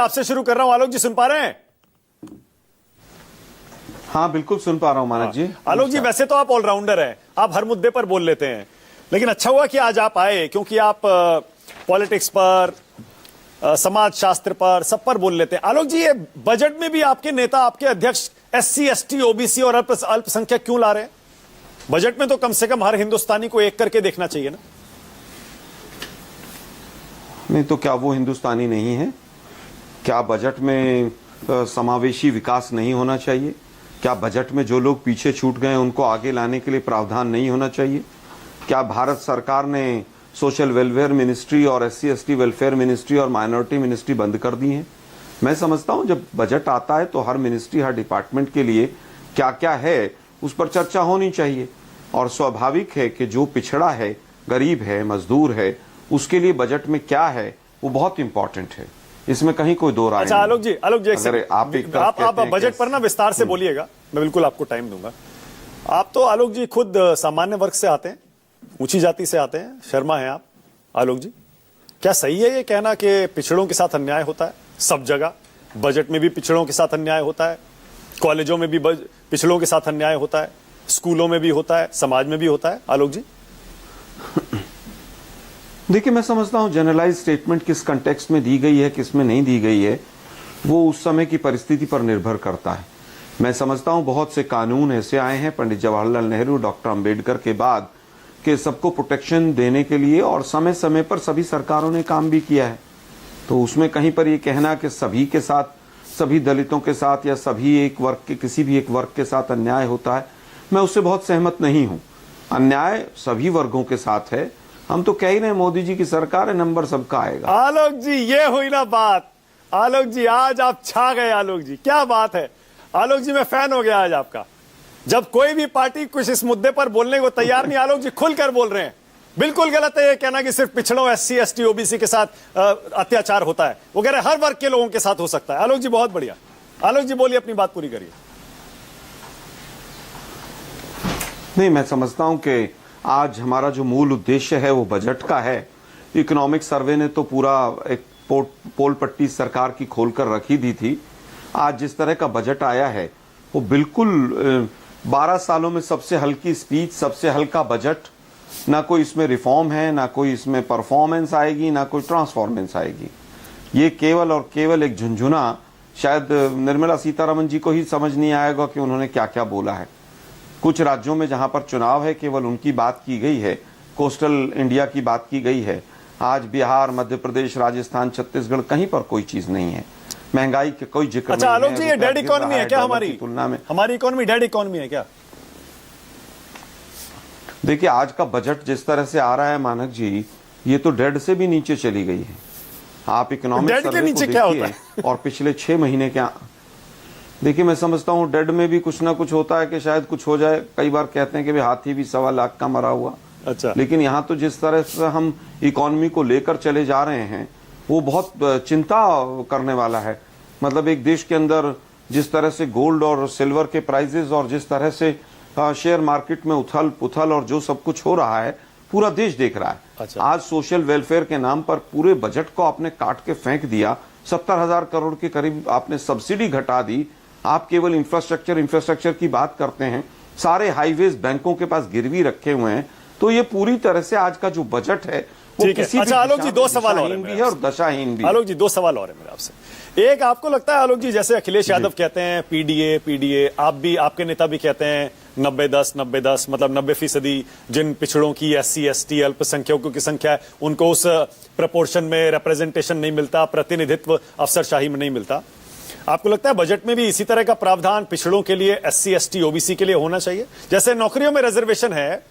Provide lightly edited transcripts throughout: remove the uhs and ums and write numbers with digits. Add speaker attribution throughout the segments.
Speaker 1: आपसे शुरू कर रहा हूं। आलोक जी सुन पा रहे हैं?
Speaker 2: हाँ बिल्कुल सुन पा रहा हूं मानक जी।
Speaker 1: आलोक जी वैसे तो आप ऑलराउंडर हैं, आप हर मुद्दे पर बोल लेते हैं, लेकिन अच्छा हुआ कि आज आप आए, क्योंकि आप पॉलिटिक्स पर, समाज शास्त्र पर, सब पर बोल लेते हैं। आलोक जी, ये बजट में भी आपके नेता, आपके अध्यक्ष SC ST OBC और अल्पसंख्यक क्यों ला रहे हैं? बजट में तो कम से कम हर हिंदुस्तानी को एक करके देखना चाहिए ना।
Speaker 2: नहीं तो क्या वो हिंदुस्तानी नहीं है? क्या बजट में समावेशी विकास नहीं होना चाहिए? क्या बजट में जो लोग पीछे छूट गए उनको आगे लाने के लिए प्रावधान नहीं होना चाहिए? क्या भारत सरकार ने सोशल वेलफेयर मिनिस्ट्री और SC ST वेलफेयर मिनिस्ट्री और माइनॉरिटी मिनिस्ट्री बंद कर दी है? मैं समझता हूं जब बजट आता है तो हर मिनिस्ट्री, हर डिपार्टमेंट के लिए क्या क्या है उस पर चर्चा होनी चाहिए। और स्वाभाविक है कि जो पिछड़ा है, गरीब है, मजदूर है, उसके लिए बजट में क्या है वो बहुत इंपॉर्टेंट है, इसमें कहीं कोई दो राय
Speaker 1: अच्छा
Speaker 2: नहीं।
Speaker 1: आलोक जी
Speaker 2: अगर
Speaker 1: आप बजट पर ना विस्तार से बोलिएगा, मैं बिल्कुल आपको टाइम दूंगा। आप तो आलोक जी खुद सामान्य वर्ग से आते हैं, ऊंची जाति से आते हैं, शर्मा हैं आप। आलोक जी, क्या सही है ये कहना कि पिछड़ों के साथ अन्याय होता है? सब जगह बजट में भी पिछड़ों के साथ अन्याय होता है, कॉलेजों में भी पिछड़ों के साथ अन्याय होता है, स्कूलों में भी होता है, समाज में भी होता है। आलोक जी
Speaker 2: देखिए, मैं समझता हूं जनरलाइज स्टेटमेंट किस कंटेक्स्ट में दी गई है, किस में नहीं दी गई है, वो उस समय की परिस्थिति पर निर्भर करता है। मैं समझता हूं बहुत से कानून ऐसे आए हैं पंडित जवाहरलाल नेहरू, डॉक्टर अंबेडकर के बाद, कि सबको प्रोटेक्शन देने के लिए, और समय समय पर सभी सरकारों ने काम भी किया है। तो उसमें कहीं पर ये कहना कि सभी के साथ, सभी दलितों के साथ या सभी एक वर्ग के, किसी भी एक वर्ग के साथ अन्याय होता है, मैं उससे बहुत सहमत नहीं हूं। अन्याय सभी वर्गों के साथ है। हम तो कह ही रहे हैं मोदी जी की सरकार है, नंबर सबका आएगा।
Speaker 1: आलोक जी ये हुई ना बात। आलोक जी आज आप छा गए। आलोक जी क्या बात है। आलोक जी मैं फैन हो गया आज आपका। जब कोई भी पार्टी कुछ इस मुद्दे पर बोलने को तैयार नहीं, आलोक जी खुलकर बोल रहे हैं। बिल्कुल गलत है ये कहना कि सिर्फ पिछड़ों, SC ST OBC के साथ अत्याचार होता है। वो कह रहे हर वर्ग के लोगों के साथ हो सकता है। आलोक जी बहुत बढ़िया। आलोक जी बोलिए, अपनी बात पूरी करिए।
Speaker 2: नहीं, मैं समझता हूं कि आज हमारा जो मूल उद्देश्य है वो बजट का है। इकोनॉमिक सर्वे ने तो पूरा एक पोल पट्टी सरकार की खोलकर रखी दी थी। आज जिस तरह का बजट आया है वो बिल्कुल 12 सालों में सबसे हल्की स्पीच, सबसे हल्का बजट। ना कोई इसमें रिफॉर्म है, ना कोई इसमें परफॉर्मेंस आएगी, ना कोई ट्रांसफॉर्मेंस आएगी। ये केवल और केवल एक झुंझुना, शायद निर्मला सीतारमण जी को ही समझ नहीं आएगा कि उन्होंने क्या क्या बोला है। कुछ राज्यों में जहां पर चुनाव है केवल उनकी बात की गई है, कोस्टल इंडिया की बात की गई है। आज बिहार, मध्य प्रदेश, राजस्थान, छत्तीसगढ़ कहीं पर कोई चीज नहीं है। महंगाई के कोई जिक्र नहीं है।
Speaker 1: आलोक जी ये डेड इकोनॉमी है क्या हमारी
Speaker 2: तुलना में?
Speaker 1: हमारी इकोनॉमी डेड इकोनॉमी है क्या?
Speaker 2: देखिए, आज का बजट जिस तरह से आ रहा है मानक जी, ये तो डेड से भी नीचे चली गई है। आप इकोनॉमिक सर्वे को देखिए और पिछले 6 महीने क्या, देखिए मैं समझता हूँ डेड में भी कुछ ना कुछ होता है कि शायद कुछ हो जाए। कई बार कहते हैं कि भाई हाथी भी 1.25 लाख का मरा हुआ।
Speaker 1: अच्छा, लेकिन
Speaker 2: यहाँ तो जिस तरह से हम इकोनॉमी को लेकर चले जा रहे हैं वो बहुत चिंता करने वाला है। मतलब एक देश के अंदर जिस तरह से गोल्ड और सिल्वर के प्राइजेस और जिस तरह से शेयर मार्केट में उथल पुथल और जो सब कुछ हो रहा है, पूरा देश देख रहा है।
Speaker 1: अच्छा।
Speaker 2: आज सोशल वेलफेयर के नाम पर पूरे बजट को आपने काट के फेंक दिया। 70,000 करोड़ के करीब आपने सब्सिडी घटा दी। आप केवल इंफ्रास्ट्रक्चर की बात करते हैं। सारे हाईवेज बैंकों के पास गिरवी रखे हुए हैं। तो ये पूरी तरह से आज का जो बजट है वो किसी
Speaker 1: अच्छा आलोक जी 2 सवाल और
Speaker 2: भी और दशाहीन भी।
Speaker 1: आलोक जी 2 सवाल और है मेरे आपसे। एक, आपको लगता है आलोक जी जैसे अखिलेश यादव कहते हैं PDA, आप भी, आपके नेता भी कहते हैं 90-10 90-10, मतलब 90% जिन पिछड़ों की, SC ST अल्पसंख्यकों की संख्या है, उनको उस प्रपोर्शन में रिप्रेजेंटेशन नहीं मिलता, प्रतिनिधित्व अफसरशाही में नहीं मिलता। आपको लगता है बजट में भी इसी तरह का प्रावधान पिछड़ों के लिए, SC ST OBC के लिए होना चाहिए? जैसे नौकरियों में रिजर्वेशन है,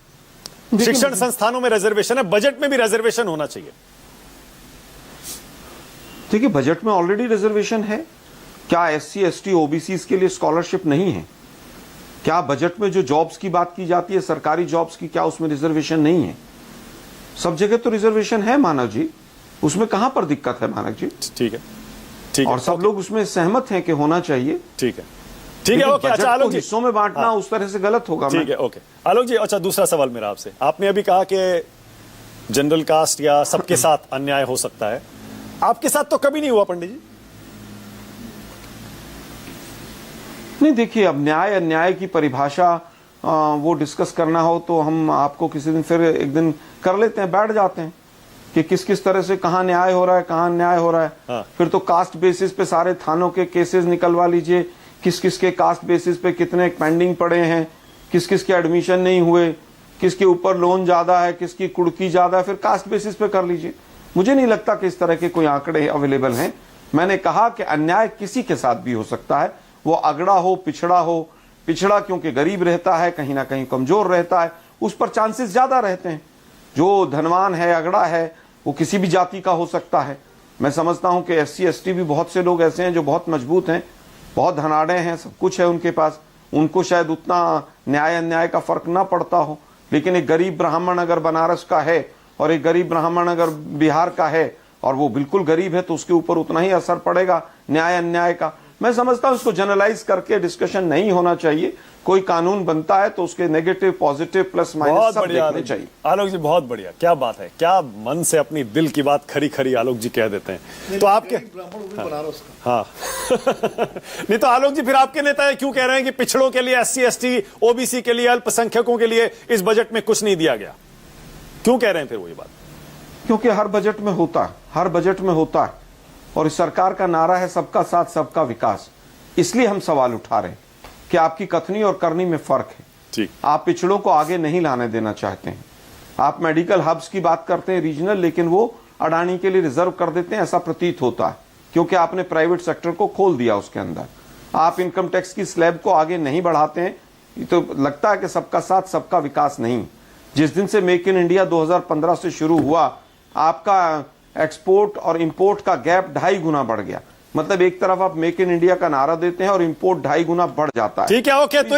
Speaker 1: शिक्षण संस्थानों में रिजर्वेशन है, बजट में भी रिजर्वेशन होना चाहिए।
Speaker 2: देखिए, बजट में ऑलरेडी रिजर्वेशन है। क्या SC ST OBC के लिए स्कॉलरशिप नहीं है? क्या बजट में जो जॉब्स की बात की जाती है, सरकारी जॉब्स की, क्या उसमें रिजर्वेशन नहीं है? सब जगह तो रिजर्वेशन है मानव जी, उसमें कहां पर दिक्कत है मानव जी?
Speaker 1: ठीक है,
Speaker 2: और सब लोग उसमें सहमत हैं कि होना चाहिए।
Speaker 1: ठीक है, ओके। अच्छा आलोक जी,
Speaker 2: हिस्सों में बांटना उस तरह से गलत होगा।
Speaker 1: ठीक है, ओके आलोक जी। अच्छा, दूसरा सवाल मेरा आपसे, आपने अभी कहा कि जनरल कास्ट या सबके साथ अन्याय हो सकता है। आपके साथ तो कभी नहीं हुआ पंडित जी।
Speaker 2: नहीं, देखिए, अब न्याय अन्याय की परिभाषा वो डिस्कस करना हो तो हम आपको किसी दिन फिर एक दिन कर लेते हैं, बैठ जाते हैं कि किस किस तरह से कहाँ न्याय हो रहा है, कहाँ अन्याय हो रहा है।
Speaker 1: हाँ।
Speaker 2: फिर तो कास्ट बेसिस पे सारे थानों के केसेस निकलवा लीजिए, किस किस के कास्ट बेसिस पे कितने पेंडिंग पड़े हैं, किस किस के एडमिशन नहीं हुए, किसके ऊपर लोन ज्यादा है, किसकी कुड़की ज्यादा है, फिर कास्ट बेसिस पे कर लीजिए। मुझे नहीं लगता कि इस तरह के कोई आंकड़े अवेलेबल हैं। मैंने कहा कि अन्याय किसी के साथ भी हो सकता है, वो अगड़ा हो, पिछड़ा हो। पिछड़ा क्योंकि गरीब रहता है, कहीं ना कहीं कमजोर रहता है, उस पर चांसेस ज्यादा रहते हैं। जो धनवान है, अगड़ा है, वो किसी भी जाति का हो सकता है। मैं समझता हूं कि SC ST भी बहुत से लोग ऐसे हैं जो बहुत मजबूत हैं, बहुत धनाढ़े हैं, सब कुछ है उनके पास, उनको शायद उतना न्याय अन्याय का फर्क ना पड़ता हो। लेकिन एक गरीब ब्राह्मण अगर बनारस का है और एक गरीब ब्राह्मण अगर बिहार का है और वो बिल्कुल गरीब है, तो उसके ऊपर उतना ही असर पड़ेगा न्याय अन्याय का। मैं समझता हूं इसको जनरलाइज करके डिस्कशन नहीं होना चाहिए। कोई कानून बनता है तो उसके नेगेटिव, पॉजिटिव, प्लस माइनस सब देखने चाहिए।
Speaker 1: आलोक जी बहुत बढ़िया, क्या बात है, क्या मन से अपनी दिल की बात खरी खरी आलोक जी कह देते हैं। तो आपके हाँ नहीं तो आलोक जी, फिर आपके नेता क्यों कह रहे हैं कि पिछड़ों के लिए, SC ST OBC के लिए, अल्पसंख्यकों के लिए इस बजट में कुछ नहीं दिया गया? क्यों कह रहे हैं फिर वो ये बात?
Speaker 2: क्योंकि हर बजट में होता है, हर बजट में होता है, और इस सरकार का नारा है सबका साथ सबका विकास। इसलिए हम सवाल उठा रहे हैं कि आपकी कथनी और करनी में फर्क है।
Speaker 1: ठीक।
Speaker 2: आप पिछड़ों को आगे नहीं लाने देना चाहते हैं। आप मेडिकल हब्स की बात करते हैं रीजनल, लेकिन वो अडानी के लिए रिजर्व कर देते हैं, ऐसा प्रतीत होता है, क्योंकि आपने प्राइवेट सेक्टर को खोल दिया उसके अंदर। आप इनकम टैक्स की स्लैब को आगे नहीं बढ़ाते हैं, तो लगता है कि सबका साथ सबका विकास नहीं। जिस दिन से मेक इन इंडिया 2015 से शुरू हुआ, आपका एक्सपोर्ट और इंपोर्ट का गैप 2.5 गुना बढ़ गया। मतलब एक तरफ आप मेक इन इंडिया का नारा देते हैं और इंपोर्ट 2.5 गुना बढ़ जाता है।
Speaker 1: ठीक है, ओके। तो